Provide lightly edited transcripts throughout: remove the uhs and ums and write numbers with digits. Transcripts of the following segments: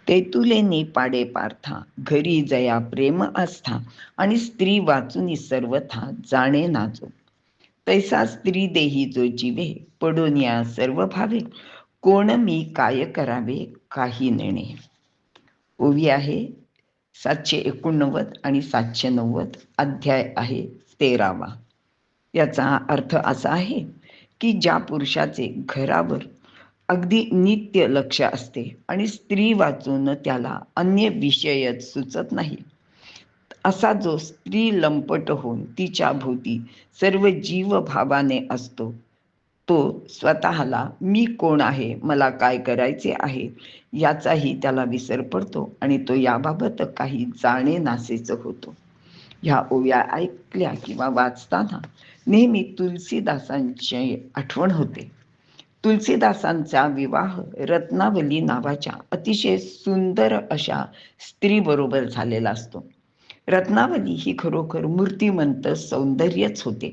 तेतुले पाडे पार्था, घरी जया प्रेम आस्था, आणि स्त्री वाचूनी सर्वथा जाणे नाजो. तैसा स्त्री देही जो जीवे, पडून या सर्व भावे, कोण मी काय करावे काही नेणे. ओवी आहे 789 आणि 790, अध्याय आहे 13वा. याचा अर्थ असा आहे की ज्या पुरुषाचे घरावर अगदी नित्य लक्ष असते आणि स्त्री वाचून त्याला अन्य विषयच सुचत नाही, असा जो स्त्री लंपट होऊन तिच्या भोवती सर्व जीव भावाने असतो, तो स्वतःला मी कोण आहे, मला काय करायचे आहे, याचाही त्याला विसर पडतो आणि तो याबाबत काही जाणे नासेच होतो. ह्या ओव्या ऐकल्या किंवा वाचताना नेहमी तुलसीदासांची आठवण होते. तुलसीदासांचा विवाह रत्नावली नावाच्या अतिशय सुंदर अशा स्त्रीबरोबर झालेला असतो. रत्नावली ही खरोखर मूर्तिमंत सौंदर्यच होते.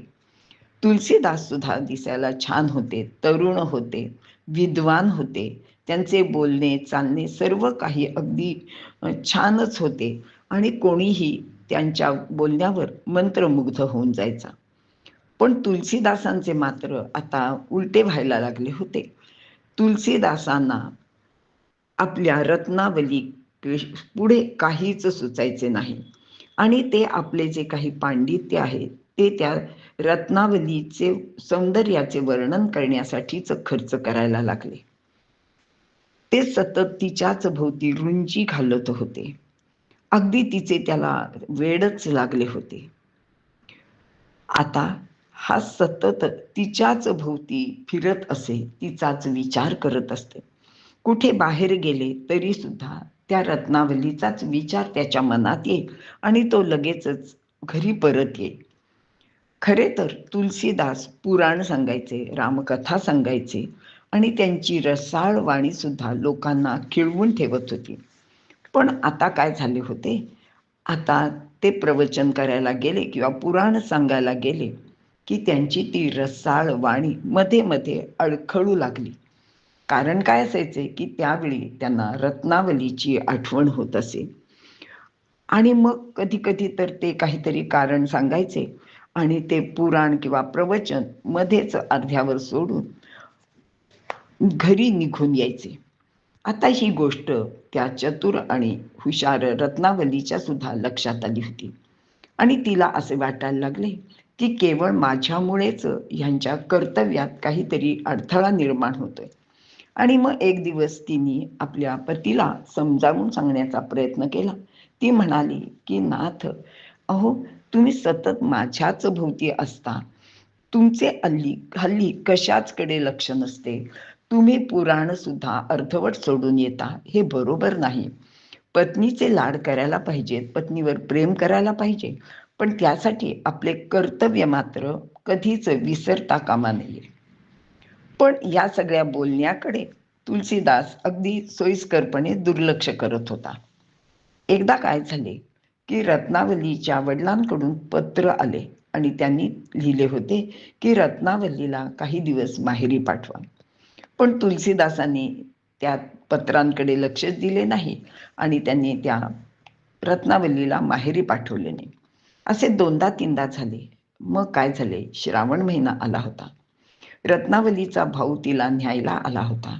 तुलसीदास सुद्धा दिसायला छान होते, तरुण होते, विद्वान होते. त्यांचे बोलणे चालणे सर्व काही अगदी छानच होते आणि कोणीही त्यांच्या बोलण्यावर मंत्रमुग्ध होऊन जायचा. पण तुलसीदासांचे मात्र आता उलटे व्हायला लागले होते. तुलसीदासांना आपल्या रत्नावली पुढे काहीच सुचायचे नाही आणि ते आपले जे काही पांडित्य आहे ते त्या रत्नावलीचे सौंदर्याचे वर्णन करण्यासाठीच खर्च करायला लागले. ते सतत तिच्याच भोवती रुंजी घालत होते. अगदी तिचे त्याला वेडच लागले होते. आता हा सतत तिच्याच भोवती फिरत असे, तिचाच विचार करत असते. कुठे बाहेर गेले तरी सुद्धा त्या रत्नावलीचाच विचार त्याच्या मनात येईल आणि तो लगेचच घरी परत येईल. खरे तर तुलसीदास पुराण सांगायचे, रामकथा सांगायचे आणि त्यांची रसाळ वाणी सुद्धा लोकांना खिळवून ठेवत होती. पण आता काय झाले होते, आता ते प्रवचन करायला गेले किंवा पुराण सांगायला गेले की त्यांची ती रसाळ वाणी मध्ये मध्ये अडखळू लागली. कारण काय असायचे की त्यावेळी त्यांना रत्नावलीची आठवण होत असे आणि मग कधी कधी तर ते काहीतरी कारण सांगायचे आणि ते पुराण किंवा प्रवचन मध्येच अर्ध्यावर सोडून घरी निघून यायचे. आता ही गोष्ट त्या चतुर आणि हुशार रत्नावलीच्या सुद्धा लक्षात आली होती आणि तिला असे वाटायला लागले की केवळ माझ्यामुळेच ह्यांच्या कर्तव्यात काहीतरी अडथळा निर्माण होतोय. आणि मग एक दिवस तिने आपल्या पतीला समजावून सांगण्याचा प्रयत्न केला. ती म्हणाली की नाथ, अहो तुम्ही सतत माझ्याच भोवती असता, तुमचे हल्ली हल्ली कशाचकडे लक्ष नसते, तुम्ही पुराण सुद्धा अर्धवट सोडून येता, हे बरोबर नाही. पत्नीचे लाड करायला पाहिजेत, पत्नीवर प्रेम करायला पाहिजे, पण त्यासाठी आपले कर्तव्य मात्र कधीच विसरता कामा नये. पण या सगळ्या बोलण्याकडे तुलसीदास अगदी सोयीस्करपणे दुर्लक्ष करत होता. एकदा काय झाले की रत्नावलीच्या वडिलांकडून पत्र आले आणि त्यांनी लिहिले होते की रत्नावलीला काही दिवस माहेरी पाठवा. पण तुलसीदासांनी त्या पत्रांकडे लक्षच दिले नाही आणि त्यांनी त्या रत्नावलीला माहेरी पाठवले नाही. असे दोनदा तीनदा झाले. मग काय झाले, श्रावण महिना आला होता. रत्नावलीचा भाऊ तिला न्यायला आला होता.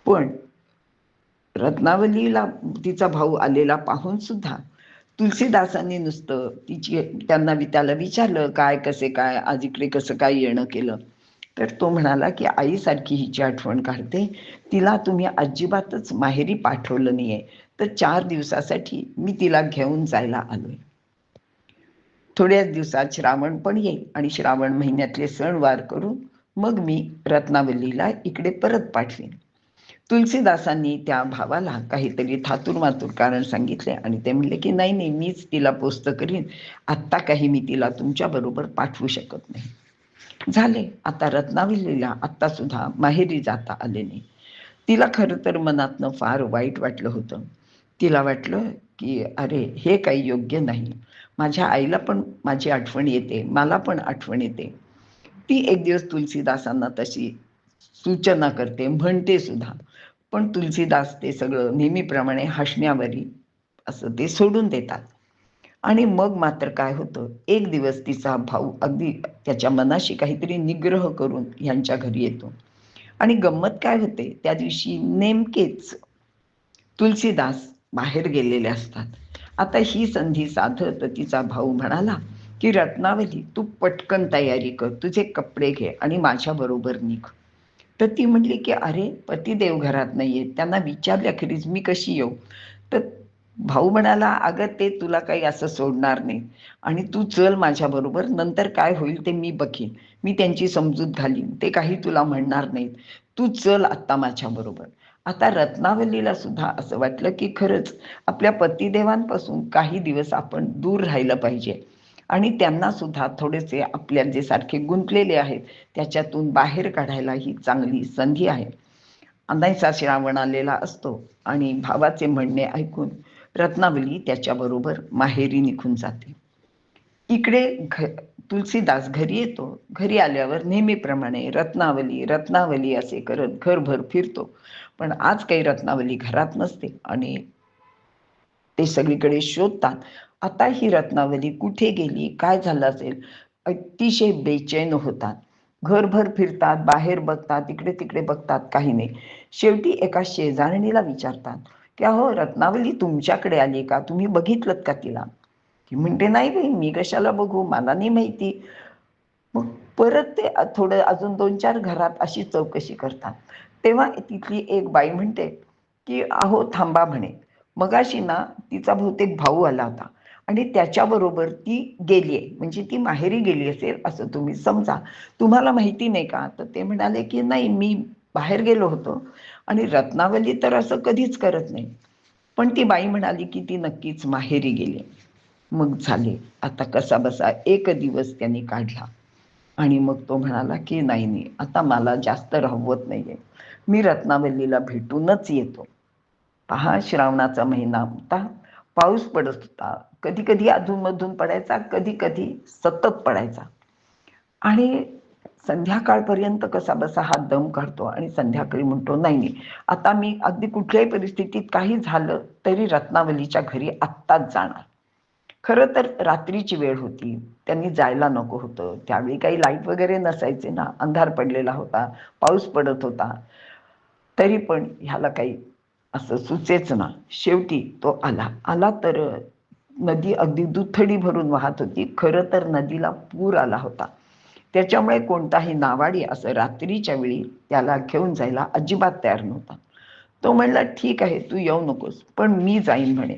पण रत्नावलीला तिचा भाऊ आलेला पाहून सुद्धा तुलसीदासांनी नुसतं त्याला विचारलं, काय कसे काय, आज इकडे कसं काय येणं केलं. तर तो म्हणाला की आईसारखी हिची आठवण काढते, तिला तुम्ही अजिबातच माहेरी पाठवलं नाहीये, तर 4 दिवसासाठी मी तिला घेऊन जायला आलोय. थोड्याच दिवसात श्रावण पण येईल आणि श्रावण महिन्यातले सणवार करून मग मी रत्नावलीला इकडे परत पाठवेन. तुलसीदासांनी त्या भावाला काहीतरी थातूर मातूर कारण सांगितले आणि ते म्हणले की नाही नाही, मीच तिला पोस्त करीन, आत्ता काही मी तिला तुमच्या बरोबर पाठवू शकत नाही. झाले. आता रत्नावलीला आत्ता सुद्धा माहेरी जाता आले नाही. तिला खरं तर मनातनं फार वाईट वाटलं होतं. तिला वाटलं की अरे हे काही योग्य नाही, माझ्या आईला पण माझी आठवण येते, मला पण आठवण येते. ती एक दिवस तुलसीदासांना तशी सूचना करते, म्हणते सुद्धा. पण तुलसीदास ते सगळं नेहमीप्रमाणे हसण्यावरी असं ते सोडून देतात. आणि मग मात्र काय होतं, एक दिवस तिचा भाऊ अगदी त्याच्या मनाशी काहीतरी निग्रह करून ह्यांच्या घरी येतो. आणि गंमत काय होते, त्या दिवशी नेमकेच तुलसीदास बाहेर गेलेले असतात. आता ही संधी साधत तिचा भाऊ म्हणाला, की "रत्नावली, तू पटकन तयारी कर, तुझे कपडे घे आणि माझ्याबरोबर निघ." तर ती म्हटली, की "अरे, पतिदेव घरात नाहीयेत, त्यांना विचारल्याखेरीज मी कशी येऊ?" तर भाऊ म्हणाला, "अगं, ते तुला काही असं सोडणार नाही आणि तू चल माझ्याबरोबर, नंतर काय होईल ते मी बघीन. मी त्यांची समजूत घालीन, ते काही तुला म्हणणार नाहीत. तू चल आत्ता माझ्याबरोबर." आता रत्नावलीला सुद्धा असं वाटलं, की खरंच आपल्या पतिदेवांपासून काही दिवस आपण दूर राहिलं पाहिजे आणि त्यांना सुद्धा थोडेसे आपल्या जे सारखे गुंतलेले आहेत, त्याच्यातून बाहेर काढायला ही चांगली संधी आहे. अनाईचा श्रावण आलेला असतो आणि भावाचे म्हणणे ऐकून रत्नावली त्याच्याबरोबर माहेरी निघून जाते. इकडे तुलसीदास घरी येतो. घरी आल्यावर नेहमीप्रमाणे रत्नावली, रत्नावली असे करत घरभर फिरतो. पण आज काही रत्नावली घरात नसते आणि ते सगळीकडे शोधतात. आता ही रत्नावली कुठे गेली, काय झालं असेल, अतिशय बेचैन होतात. घरभर फिरतात, बाहेर बघतात, इकडे-तिकडे बघतात, काही नाही. शेवटी एका शेजारणीला विचारतात, की "अहो, रत्नावली तुमच्याकडे आली का? तुम्ही बघितलत का तिला?" ती म्हणते, "नाही बाई, मी कशाला बघू? मला नाही माहिती." मग परत ते थोडं अजून 2-4 घरात अशी चौकशी करतात. तेव्हा तिथली एक बाई म्हणते, की "अहो थांबा" म्हणे. "मगाशी ना तिचा बहुतेक भाऊ आला होता आणि त्याच्याबरोबर ती गेली आहे. म्हणजे ती माहेरी गेली असेल असं तुम्ही समजा. तुम्हाला माहिती नाही का?" तर ते म्हणाले, की "नाही, मी बाहेर गेलो होतो आणि रत्नावली तर असं कधीच करत नाही." पण ती बाई म्हणाली, की "ती नक्कीच माहेरी गेली." मग झाले. आता कसाबसा एक दिवस त्यांनी काढला. आणि मग तो म्हणाला, की "नाही, नाही, आता मला जास्त राहवत नाहीये. मी रत्नावल्लीला भेटूनच येतो." पहा, श्रावणाचा महिना होता. पाऊस पडत होता. कधी-कधी अधून-मधून पडायचा, कधी-कधी सतत पडायचा. आणि संध्याकाळपर्यंत कसाबसा हा दम काढतो आणि संध्याकाळी म्हणतो, "नाही, नाही, आता मी अगदी कुठल्याही परिस्थितीत काही झालं तरी रत्नावलीच्या घरी आत्ताच जाणार." खरं तर रात्रीची वेळ होती. त्यांनी जायला नको होतं. त्यावेळी काही लाईट वगैरे नसायचे ना. अंधार पडलेला होता. पाऊस पडत होता. तरी पण ह्याला काही असं सुचेच ना. शेवटी तो आला. आला तर नदी अगदी दुथडी भरून वाहत होती. खरं तर नदीला पूर आला होता. त्याच्यामुळे कोणताही नावाडी असं रात्रीच्या वेळी त्याला घेऊन जायला अजिबात तयार नव्हता. तो म्हणला, "ठीक आहे, तू येऊ नकोस, पण मी जाईन" म्हणे.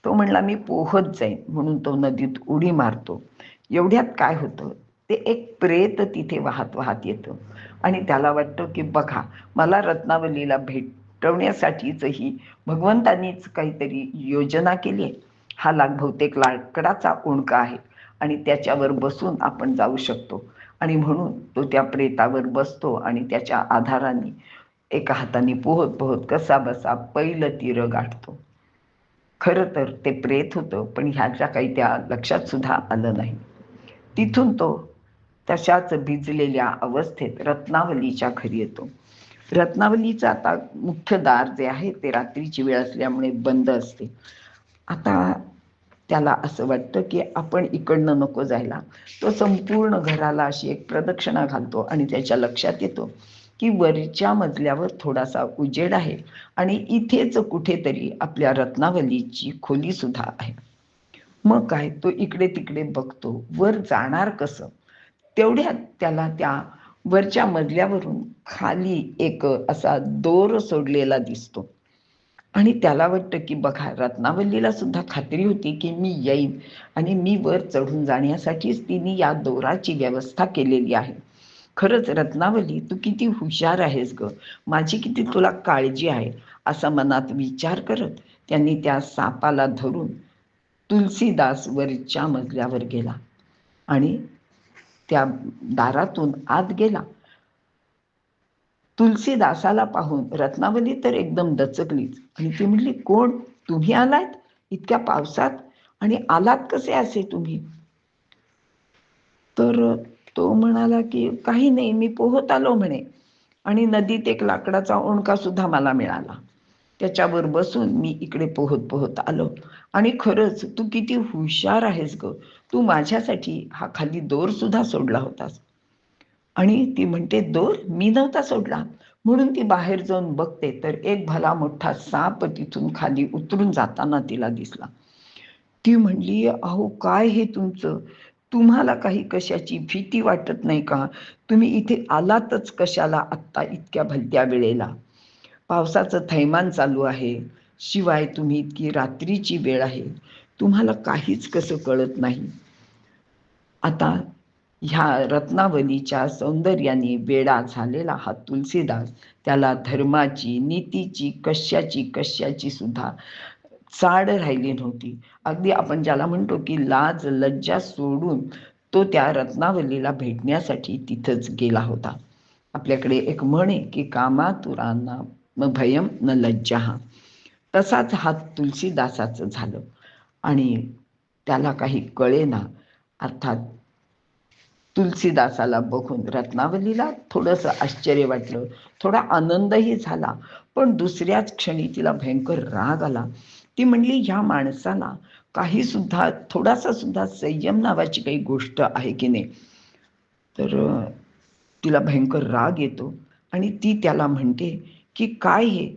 तो म्हणला, "मी पोहत जाईन." म्हणून तो नदीत उडी मारतो. एवढ्यात काय होतं, ते एक प्रेत तिथे वाहत वाहत येतं आणि त्याला वाटतं, की बघा, मला रत्नावलीला भेटवण्यासाठीच ही भगवंतानीच काहीतरी योजना केली आहे. हा बहुतेक लाकडाचा ओंडका आहे आणि त्याच्यावर बसून आपण जाऊ शकतो. आणि म्हणून तो त्या प्रेतावर बसतो आणि त्याच्या आधाराने एका हाताने पोहत पोहत कसाबसा पहिलं तीर गाठतो. खरं तर ते प्रेत होतं, पण ह्याच्या काही त्या लक्षात सुद्धा आलं नाही. तिथून तो तशाच भिजलेल्या अवस्थेत रत्नावलीच्या घरी येतो. रत्नावलीचं आता मुख्य दार जे आहे ते रात्रीची वेळ असल्यामुळे बंद असते. आता त्याला असं वाटतं, की आपण इकडनं नको जायला. तो संपूर्ण घराला अशी एक प्रदक्षिणा घालतो आणि त्याच्या लक्षात येतो, की वरच्या मजल्यावर थोडासा उजेड आहे आणि इथेच कुठेतरी आपल्या रत्नावलीची खोलीसुद्धा आहे. मग काय, तो इकडे-तिकडे बघतो. वर जाणार कसं? तेवढ्यात त्याला त्या वरच्या मजल्यावरून खाली एक असा दोर सोडलेला दिसतो. आणि त्याला वाटतं, की बघा, रत्नावल्लीला सुद्धा खात्री होती, की मी येईन आणि मी वर चढून जाण्यासाठीच तिने या दोराची व्यवस्था केलेली आहे. खरंच रत्नावली, तू किती हुशार आहेस गं. माझी किती तुला काळजी आहे. असा मनात विचार करत त्यांनी त्या सापाला धरून तुलसीदास वरच्या मजल्यावर गेला आणि त्या दारातून आत गेला. तुलसीदासाला पाहून रत्नावली तर एकदम दचकलीच आणि ती म्हटली, "कोण? तुम्ही आलात इतक्या पावसात आणि आलात कसे असे तुम्ही?" तर तो म्हणाला, की "काही नाही, मी पोहत आलो" म्हणे. आणि नदीत एक लाकडाचा ओंडका सुद्धा मला मिळाला. त्याच्यावर बसून मी इकडे पोहत पोहत आलो. आणि खरंच तू किती हुशार आहेस ग, तू माझ्यासाठी हा खाली दोर सुद्धा सोडला होतास. आणि ती म्हणते, दोर मी नव्हता सोडला. म्हणून ती बाहेर जाऊन बघते तर एक भला मोठा साप तिथून खाली उतरून जाताना तिला दिसला. ती म्हणली, अहो काय हे तुमचं, तुम्हाला काही कशाची भीती वाटत नाही का? तुम्ही इथे आलातच कशाला आत्ता इतक्या भलत्या वेळेला? पावसाचं थैमान चालू आहे, शिवाय तुम्ही इतकी रात्रीची वेळ आहे, तुम्हाला काहीच कसं कळत नाही? आता ह्या रत्नावलीच्या सौंदर्याने वेडा झालेला हा तुलसीदास, त्याला धर्माची, नीतीची, कशाची सुद्धा चाड राहिली नव्हती. अगदी आपण ज्याला म्हणतो की लाज लज्जा सोडून तो त्या रत्नावलीला भेटण्यासाठी तिथंच गेला होता. आपल्याकडे एक म्हण आहे की कामातुरांना न भयम न लज्जा. तसाच हा तुलसीदासाचं झालं. आणि त्याला काही कळेना. अर्थात तुलसीदासाला बघून रत्नावलीला थोडंसं आश्चर्य वाटलं, थोडा आनंदही झाला, पण दुसऱ्याच क्षणी तिला भयंकर राग आला. ती म्हणली, ह्या माणसाला काही सुद्धा थोडासा सुद्धा संयम नावाची काही गोष्ट आहे की नाही? तर तिला भयंकर राग येतो आणि ती त्याला म्हणते की काय हे,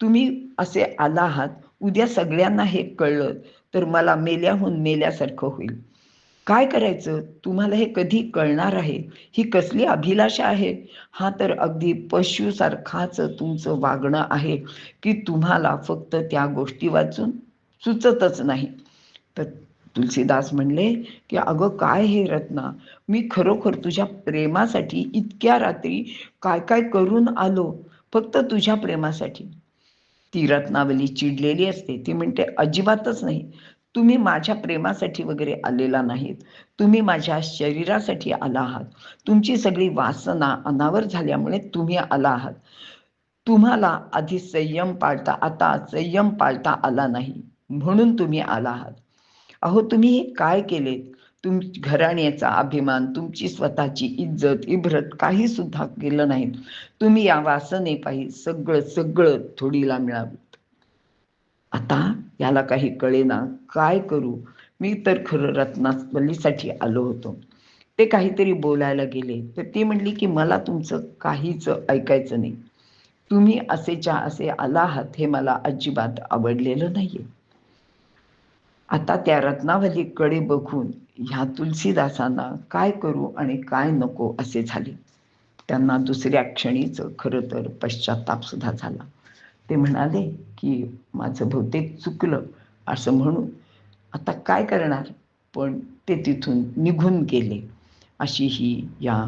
तुम्ही असे आला आहात, उद्या सगळ्यांना हे कळलं तर मला मेल्याहून मेल्यासारखं होईल. काय करायचं, तुम्हाला हे कधी कळणार आहे? ही कसली अभिलाषा आहे? हा तर अगदी पशुसारखाच तुमचं वागणं आहे की तुम्हाला फक्त त्या गोष्टी वाचून सुचतच नाही. तर तुलसीदास म्हणले की अगं काय हे रत्ना, मी खरोखर तुझ्या प्रेमासाठी इतक्या रात्री काय काय करून आलो, फक्त तुझ्या प्रेमासाठी. ती रत्नावली चिडलेली असते. ती म्हणते, अजिबातच नाही, तुम्ही माझ्या प्रेमासाठी वगैरे आलेला नाहीत, तुम्ही माझ्या शरीरासाठी आला आहात. तुमची सगळी वासना अनावर झाल्यामुळे तुम्ही आला आहात. तुम्हाला आधी संयम पाळता, आता संयम पाळता आला नाही, म्हणून तुम्ही आला आहात. अहो तुम्ही हे काय केलेत? घराण्याचा अभिमान, तुमची स्वतःची इज्जत इब्रत काही सुद्धा केलं नाही. तुम्ही या वासनेपायी सगळं सगळं थोडीला मिळावं. आता याला काही कळेना, काय करू? मी तर खरं रत्नावलीसाठी आलो होतो. ते काहीतरी बोलायला गेले तर ती म्हणली की मला तुमचं काहीच ऐकायचं नाही. तुम्ही असेच्या असे आला आहात हे मला अजिबात आवडलेलं नाहीये. आता त्या रत्नावलीकडे बघून ह्या तुलसीदासांना काय करू आणि काय नको असे झाले. त्यांना दुसऱ्या क्षणीच खरं तर पश्चाताप सुद्धा झाला. ते म्हणाले की माझं बहुतेक चुकलं असं म्हणून आता काय करणार, पण ते तिथून निघून गेले. अशी ही या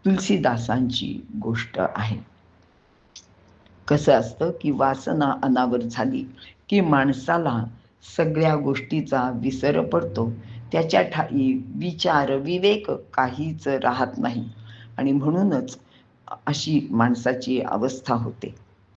तुलसीदासांची गोष्ट आहे. कसं असतं की वासना अनावर झाली की माणसाला सगळ्या गोष्टीचा विसर पडतो. त्याच्या ठाई विचार विवेक काहीच राहत नाही आणि म्हणूनच अशी माणसाची अवस्था होते.